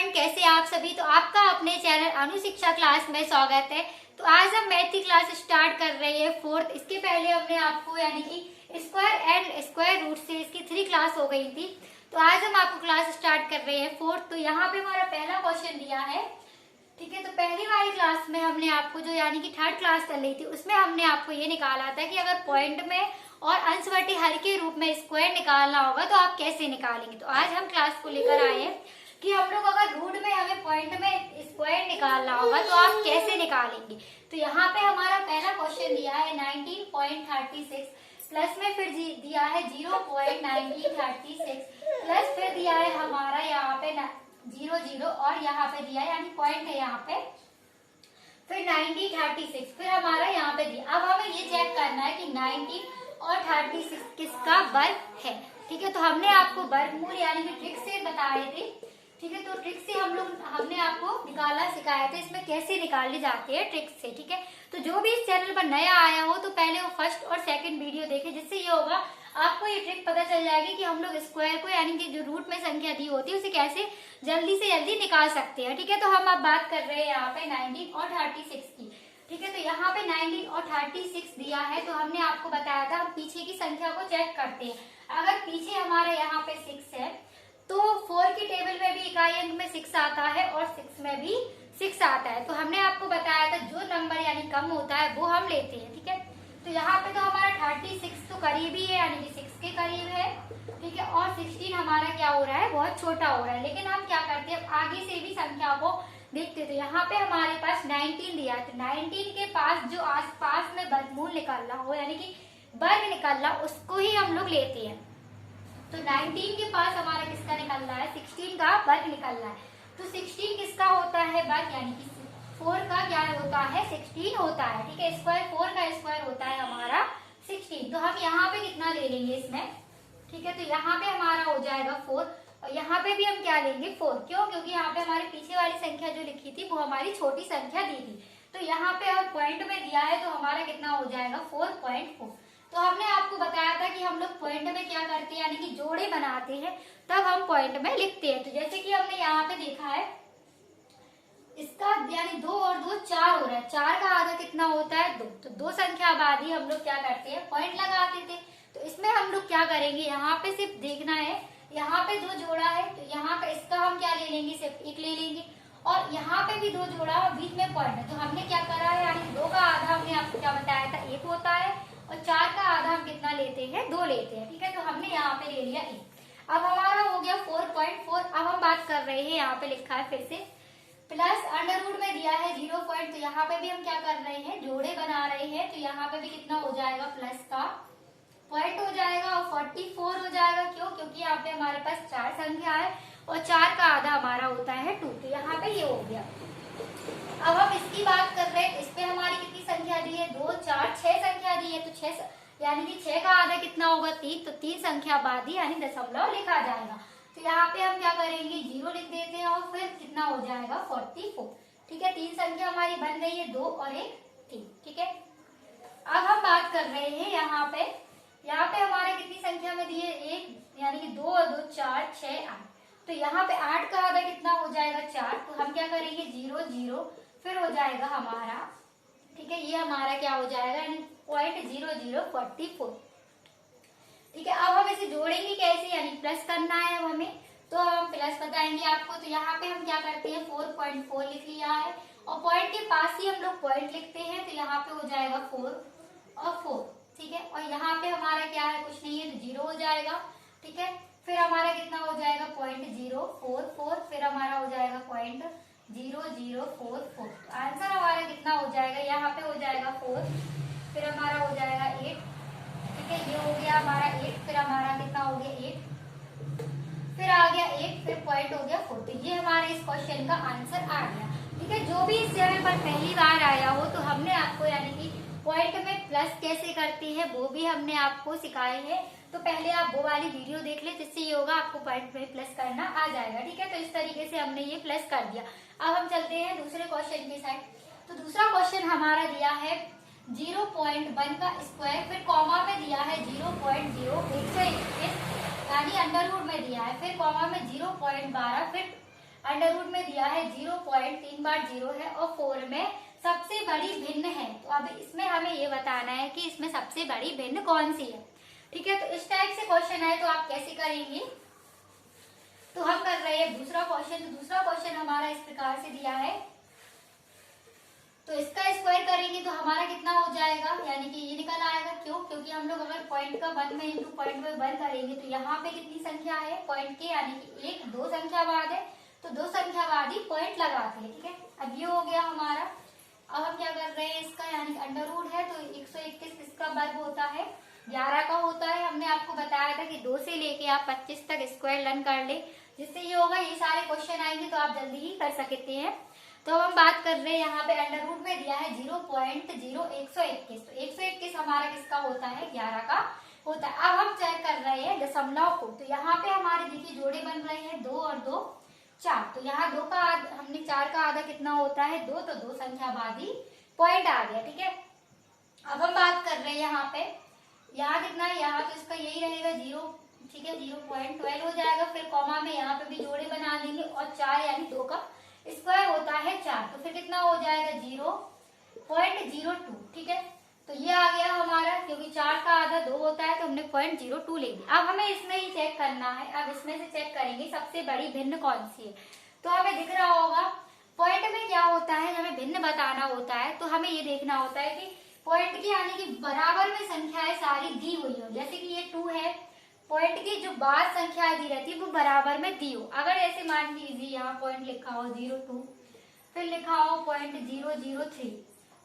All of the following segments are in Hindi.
स्टूडेंट, कैसे आप सभी। तो आपका अपने चैनल अनु शिक्षा क्लास में स्वागत है। तो आज हम मैथ की क्लास स्टार्ट कर रहे हैं फोर्थ। इसके पहले हमने आपको यानी कि स्क्वायर एंड स्क्वायर रूट से इसकी 3 क्लास हो गई थी। तो आज हम आपको क्लास स्टार्ट कर रहे हैं फोर्थ। तो यहाँ पे हमारा पहला क्वेश्चन दिया है, ठीक है। तो पहली वाली क्लास में हमने आपको जो यानी कि थर्ड क्लास कर ली थी, उसमें हमने आपको ये निकाला था कि अगर पॉइंट में और अंशवर्ती हर के रूप में स्क्वायर निकालना होगा तो आप कैसे निकालेंगे। तो आज हम क्लास को लेकर आए हैं कि हम लोग अगर रूट में हमें पॉइंट में स्क्वायर निकालना होगा तो आप कैसे निकालेंगे। तो यहाँ पे हमारा पहला क्वेश्चन दिया है 19.36 प्लस में फिर दिया है 0.1936 प्लस फिर दिया है हमारा यहाँ पे 0 और यहाँ पे दिया है यानी पॉइंट है यहाँ पे, फिर 1936 फिर हमारा यहाँ पे दिया। अब हमें ये चेक करना है कि 19 और 36 किसका वर्ग है, ठीक है। तो हमने आपको वर्गमूल यानी कि ट्रिक से बताए थे, ठीक है। तो ट्रिक से हमने आपको निकालना सिखाया था, इसमें कैसे निकाली जाती है ट्रिक से, ठीक है। तो जो भी इस चैनल पर नया आया हो तो पहले वो फर्स्ट और सेकंड वीडियो देखे, जिससे ये होगा आपको ये ट्रिक पता चल जाएगी कि हम लोग स्क्वायर को यानी कि जो रूट में संख्या दी होती है उसे कैसे जल्दी से जल्दी निकाल सकते हैं, ठीक है। तो हम अब बात कर रहे हैं यहाँ पे 19 और 36 की, ठीक है। तो यहाँ पे 19 और 36 दिया है, तो हमने आपको बताया था हम पीछे की संख्या को चेक करते हैं। अगर पीछे हमारा यहाँ पे 6 है तो 4 की टेबल में भी इकाई अंक में 6 आता है और 6 में भी 6 आता है। तो हमने आपको बताया था जो नंबर यानी कम होता है वो हम लेते हैं, ठीक है। तो यहाँ पे तो हमारा 36 तो करीब ही है यानी कि 6 के करीब है, ठीक है। और 16 हमारा क्या हो रहा है, बहुत छोटा हो रहा है। लेकिन हम क्या करते हैं, आगे से भी संख्या को देखते। तो यहाँ पे हमारे पास 19 दिया है, तो 19 के पास जो आसपास में वर्गमूल निकालना हो यानी कि वर्ग निकालना, उसको ही हम लोग लेते हैं। तो 19 के पास हमारा किसका निकलना है, 16 का वर्ग निकलना है। तो 16 किसका होता है वर्ग, यानी कि 4 का क्या होता है, 16 होता है, ठीक है। स्क्वायर 4 का स्क्वायर होता है हमारा 16। तो हम यहाँ पे कितना ले लेंगे इसमें, ठीक है। तो यहाँ पे हमारा हो जाएगा 4 और यहाँ पे भी हम क्या लेंगे 4। क्यों, क्योंकि यहाँ पे हमारे पीछे वाली संख्या जो लिखी थी वो हमारी छोटी संख्या दी थी। तो यहाँ पे और पॉइंट में दिया है तो हमारा कितना हो जाएगा 4.4। तो हमने आपको बताया था कि हम लोग पॉइंट में क्या करते हैं यानी कि जोड़े बनाते हैं, तब हम पॉइंट में लिखते हैं। तो जैसे कि हमने यहाँ पे देखा है इसका यानी 2 और 2 4 हो रहा है, 4 का आधा कितना होता है 2। तो 2 संख्या बाद ही हम लोग क्या करते हैं पॉइंट लगाते थे। तो इसमें हम लोग क्या करेंगे, यहाँ पे सिर्फ देखना है, यहाँ पे 2 जोड़ा है तो यहाँ पे इसका हम क्या ले लेंगे, सिर्फ 1 ले लेंगे। और यहाँ पे भी 2 जोड़ा और बीच में पॉइंट है, तो हमने क्या करा है यानी 2 का आधा हमने आपको क्या बताया था 1 होता है और 4 का आधा हम कितना लेते हैं 2 लेते हैं, ठीक है। तो हमने यहाँ पे ले लिया 1। अब हमारा हो गया 4.4। अब हम बात कर रहे हैं, यहाँ पे लिखा है फिर से प्लस अंडर रूट में दिया है 0 पॉइंट। तो यहाँ पे भी हम क्या कर रहे हैं, जोड़े बना रहे हैं। तो यहाँ पे भी कितना हो जाएगा, प्लस का पॉइंट हो जाएगा और 44 हो जाएगा। क्यों, क्योंकि यहाँ पे हमारे पास 4 संख्या है और 4 का आधा हमारा होता है 2। तो यहाँ पे ये हो गया। अब हम इसकी बात कर रहे हैं, इस पे हमारी कितनी संख्या दी है, 2 4 6 संख्या दी है। तो 6 यानी कि 6 का आधा कितना होगा 3। तो 3 संख्या बाद ही यानी दशमलव लिखा जाएगा। तो यहाँ पे हम क्या करेंगे 0 लिख देते हैं और फिर कितना हो जाएगा 44, ठीक है। 3 संख्या हमारी बन गई है, 2 और 1 3, ठीक है। अब हम बात कर रहे हैं यहाँ पे हमारे कितनी संख्या में दी है 1, यानी कि 2 और 2 4 6 8। तो यहाँ पे 8 का आधा कितना हो जाएगा 4। तो हम क्या करेंगे 0 0 फिर हो जाएगा हमारा, ठीक है। ये हमारा क्या हो जाएगा यानी 0.0044, ठीक है। अब हम इसे जोड़ेंगे कैसे, यानी प्लस करना है अब हमें, तो हम प्लस बताएंगे आपको। तो यहाँ पे हम क्या करते हैं 4.4 लिख लिया है और पॉइंट के पास ही हम लोग पॉइंट लिखते हैं। तो यहाँ पे हो जाएगा 4 और 4, ठीक है। और यहाँ पे हमारा क्या है, कुछ नहीं है तो 0 हो जाएगा, ठीक है। फिर हमारा कितना हो जाएगा 0.044, फिर हमारा हो जाएगा 0.0044। आंसर हमारा कितना हो जाएगा, यहाँ पे हो जाएगा 4, फिर हमारा हो जाएगा 8, ठीक है। ये हो गया हमारा 8, फिर हमारा कितना हो गया 8, फिर आ गया 8, फिर पॉइंट हो गया 4। तो ये हमारे इस क्वेश्चन का आंसर आ गया, ठीक है। जो भी इस चैनल पर पहली बार आया हो तो हमने आपको यानी कि पॉइंट में प्लस कैसे करते हैं वो भी हमने आपको सिखाए हैं। तो पहले आप वो वाली वीडियो देख ले, जिससे ये होगा आपको पॉइंट में प्लस करना आ जाएगा, ठीक है। तो इस तरीके से हमने ये प्लस कर दिया। अब हम चलते हैं दूसरे क्वेश्चन की साइड। तो दूसरा क्वेश्चन हमारा दिया है 0.1 का स्क्वायर, फिर कॉमा में दिया है 0.0121 यानी अंडर रूट में दिया है, फिर कॉमा में 0.12, फिर अंडर रूट में दिया है 0 पॉइंट 3 बार 0 है और 4 में सबसे बड़ी भिन्न है। तो अब इसमें हमें ये बताना है कि इसमें सबसे बड़ी भिन्न कौन सी है। ठीक है, तो इस टाइप से क्वेश्चन है तो आप कैसे करेंगे। तो हम कर रहे हैं दूसरा क्वेश्चन। दूसरा क्वेश्चन हमारा इस प्रकार से दिया है, तो इसका स्क्वायर करेंगे तो हमारा कितना हो जाएगा, यानी कि ये निकल आएगा। क्यों? क्योंकि हम लोग अगर पॉइंट का 1 में इंटू पॉइंट में 1 करेंगे तो यहाँ पे कितनी संख्या है पॉइंट के, यानी कि 1 2 संख्या बाद है, तो 2 संख्या बाद ही पॉइंट लगाते हैं। ठीक है, अब ये हो गया हमारा। अब हम क्या कर रहे हैं इसका, यानी अंडर रूट है तो 121 किसका वर्ग होता है, 11 का होता है। हमने आपको बताया था कि 2 से लेके आप 25 तक स्क्वायर लर्न कर ले, जिससे ये होगा ये सारे क्वेश्चन आएंगे तो आप जल्दी ही कर सकते हैं। तो हम बात कर रहे हैं यहाँ पे अंडर रूट में दिया है 0.0121, तो 121 हमारा किसका होता है, 11 का होता है। अब हम चेक कर रहे हैं दशमलव को, तो यहाँ पे हमारे देखिए जोड़े बन रहे हैं 2 और 2 4, तो यहाँ 2 का हमने 4 का आधा कितना होता है 2, तो 2 संख्या बाद ही पॉइंट आ गया। ठीक है, अब हम बात कर रहे हैं यहाँ पे, यहाँ कितना है, यहाँ तो इसका यही रहेगा 0। ठीक है, 0.12 हो जाएगा, फिर कॉमा में यहाँ पे भी जोड़े बना देंगे और 4 यानी 2 का स्क्वायर होता है 4, तो फिर कितना हो जाएगा 0.02। ठीक है, तो ये आ गया हमारा, क्योंकि 4 का आधा 2 होता है तो हमने 0.02 ले लिया। अब हमें इसमें ही चेक करना है, अब इसमें से चेक करेंगे सबसे बड़ी भिन्न कौन सी है। तो हमें दिख रहा होगा पॉइंट में क्या होता है, हमें भिन्न बताना होता है, तो हमें ये देखना होता है कि पॉइंट की यानी कि बराबर में संख्याएं सारी दी हुई हो, जैसे कि ये 2 है, पॉइंट की जो बाद संख्याएं दी रहती है वो बराबर में दी हो। अगर ऐसे मान लीजिए यहाँ पॉइंट लिखा हो 02, फिर लिखा हो 0.003,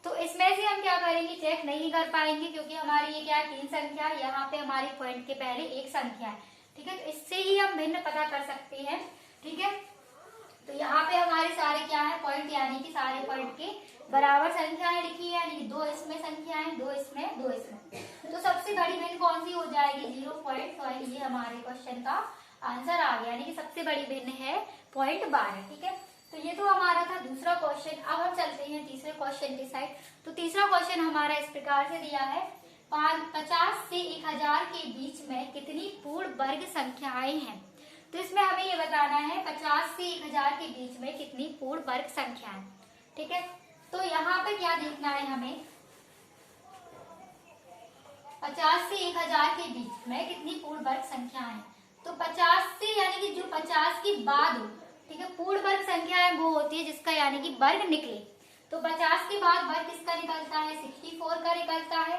तो इसमें से हम क्या करेंगे, चेक नहीं कर पाएंगे, क्योंकि हमारी ये क्या है 3 संख्या है, यहाँ पे हमारी पॉइंट के पहले 1 संख्या है। ठीक है, तो इससे ही हम भिन्न पता कर सकते हैं। ठीक है, तो यहाँ पे हमारे सारे क्या है पॉइंट, यानी कि सारे पॉइंट के बराबर संख्याएं लिखी है, यानी कि 2 इसमें संख्याएं, 2 इसमें, 2 इसमें, तो सबसे बड़ी भिन्न कौन सी हो जाएगी 0.12। ये हमारे क्वेश्चन का आंसर आ गया, यानी कि सबसे बड़ी भिन्न है 0.12। ठीक है, तो ये तो हमारा था दूसरा क्वेश्चन। अब हम चलते हैं तीसरे क्वेश्चन के साइड। तो तीसरा क्वेश्चन हमारा इस प्रकार से दिया है, 50 से 1000 के बीच में कितनी पूर्ण वर्ग संख्याएं हैं। तो इसमें हमें ये बताना है 50 से 1000 के बीच में कितनी पूर्ण वर्ग संख्याएं। ठीक है, तो यहाँ पे क्या देखना है हमें, 50 से 1000 के बीच में कितनी पूर्ण वर्ग संख्याएं हैं। तो 50 से यानी कि जो 50 के बाद हो, ठीक है, पूर्ण वर्ग संख्या है वो होती है जिसका यानी कि वर्ग निकले। तो 50 के बाद वर्ग किसका निकलता है, 64 का निकलता है,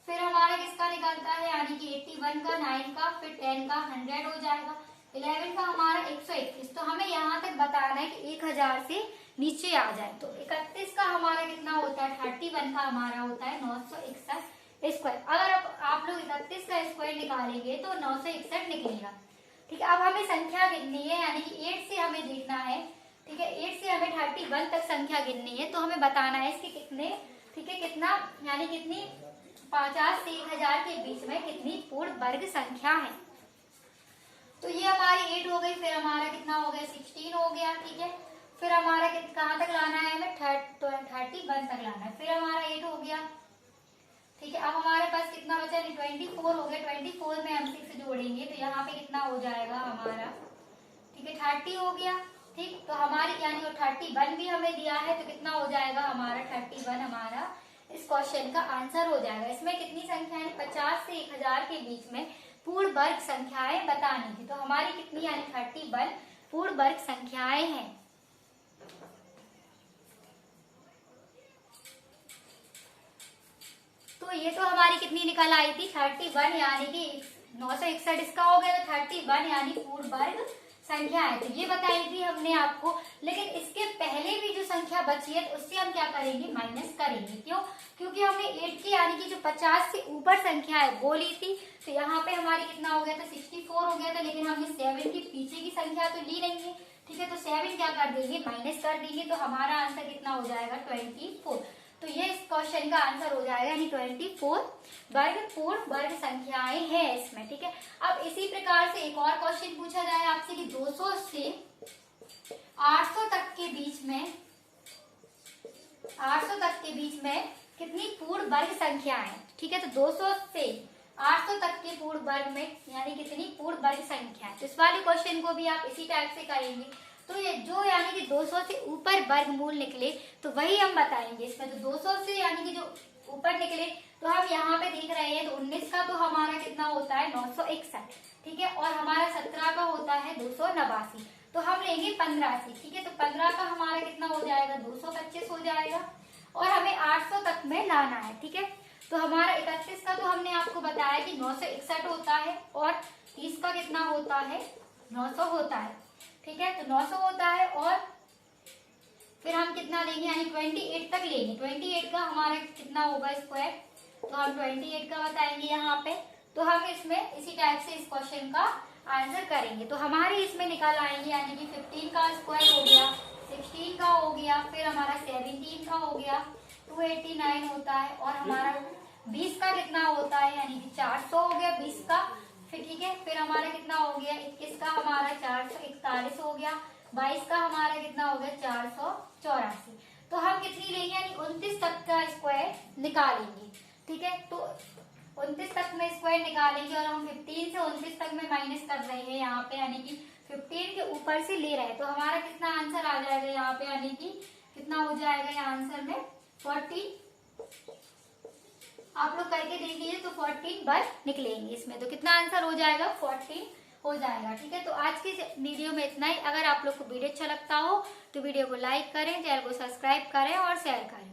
फिर हमारा किसका निकलता है, यानी कि 81 का, 9 का, फिर 10 का 100 हो जाएगा, 11 का हमारा 121। तो हमें यहाँ तक बताना है कि 1000 से नीचे आ जाए। तो 31 का हमारा कितना होता है, 31 का हमारा होता है 961 स्क्वायर। अगर आप लोग 31 का स्क्वायर निकालेंगे तो 961 निकलेगा। ठीक है, अब हमें संख्या गिननी है, यानी कि 8 से हमें देखना है। ठीक है, 8 से हमें 31 तक संख्या गिननी है, तो हमें बताना है इसके कितने, ठीक है, कितना यानी कितनी 50 से 1000 के बीच में कितनी पूर्ण वर्ग संख्या है। तो ये हमारी 8 हो गई, फिर हमारा कितना हो गया 16 हो गया। ठीक है, फिर हमारा कहाँ तक लाना है, हमें 31 तक लाना है, फिर हमारा 8 हो गया। ठीक है, अब हमारे पास कितना बचा, 24 हो गया, 24 में हम 6 जोड़ेंगे तो यहाँ पे कितना हो जाएगा हमारा, ठीक है 30 हो गया। ठीक, तो हमारी यानी 31 भी हमें दिया है, तो कितना हो जाएगा हमारा 31 हमारा इस क्वेश्चन का आंसर हो जाएगा। इसमें कितनी संख्या है, 50 से 1000 के बीच में पूर्ण वर्ग संख्याएं बतानी थी, तो हमारी कितनी यानी 31 पूर्ण वर्ग संख्याएं हैं। तो ये तो हमारी कितनी निकल आई थी 31, यानी कि 961 इसका हो गया, तो 31 यानी पूर्ण वर्ग संख्या है। तो ये बताई थी हमने आपको, लेकिन इसके पहले भी जो संख्या बची है तो उससे हम क्या करेंगे, माइनस करेंगे। क्यों, क्योंकि हमने 8 की यानी कि जो 50 से ऊपर संख्या है वो ली थी, तो यहाँ पे हमारी कितना हो गया था 64 हो गया था, लेकिन हमने 7 के पीछे की संख्या तो ली नहीं है। ठीक है, तो 7 क्या कर देंगे, माइनस कर देंगे, तो हमारा आंसर कितना हो जाएगा 24। तो ये इस क्वेश्चन का आंसर हो जाएगा, यानी 24 वर्ग पूर्ण वर्ग संख्याएं हैं इसमें। ठीक है, अब इसी प्रकार से एक और क्वेश्चन पूछा जाए आपसे कि 200 से 800 तक के बीच में, 800 तक के बीच में कितनी पूर्ण वर्ग संख्याएं। ठीक है, तो 200 से 800 तक के पूर्ण वर्ग में यानी कितनी पूर्ण वर्ग संख्या है। तो इस वाले क्वेश्चन को भी आप इसी टाइप से करेंगे। तो ये जो यानी कि 200 से ऊपर वर्गमूल निकले तो वही हम बताएंगे इसमें। तो 200 से यानी कि जो ऊपर निकले तो हम यहाँ पे देख रहे हैं, तो 19 का तो हमारा कितना होता है 961, ठीक है, और हमारा 17 का होता है 289, तो हम लेंगे 15 से, ठीक है। तो 15 का हमारा कितना हो जाएगा 225 हो जाएगा, और हमें 800 तक में लाना है, ठीक है। तो हमारा 31 का तो हमने आपको बताया कि 961 होता है, और 30 का कितना होता है 900 होता है, ठीक है। तो 900 होता है, और फिर हम कितना लेंगे यानी 28 तक लेंगे। 28 का हमारा कितना होगा स्क्वायर, तो हम 28 का बताएंगे यहाँ पे। तो हम इसमें इसी टाइप से इस क्वेश्चन का आंसर करेंगे। तो हमारे इसमें निकल आएंगे यानी कि 15 का स्क्वायर हो गया, 16 का हो गया, फिर हमारा 17 का हो गया, 289 होता है, और हमारा 20 का कितना होता है यानी कि 400 हो गया 20 का, फिर ठीक है। फिर हमारा कितना हो गया 21 का हमारा 441 हो गया, 22 का हमारा कितना हो गया 484। तो हम कितनी लेंगे यानी 29 तक का स्क्वायर निकालेंगे, ठीक है। तो 29 तक में स्क्वायर निकालेंगे, और हम 15 से 29 तक में माइनस कर रहे हैं यहाँ पे, यानी कि 15 के ऊपर से ले रहे हैं। तो हमारा कितना आंसर आ जाएगा यहाँ पे, यानी कि कितना हो जाएगा यहाँ आंसर में 40। आप लोग करके देख लीजिए, तो 14 बार निकलेंगे इसमें। तो कितना आंसर हो जाएगा 14 हो जाएगा, ठीक है। तो आज की वीडियो में इतना ही। अगर आप लोग को वीडियो अच्छा लगता हो तो वीडियो को लाइक करें, चैनल को सब्सक्राइब करें और शेयर करें।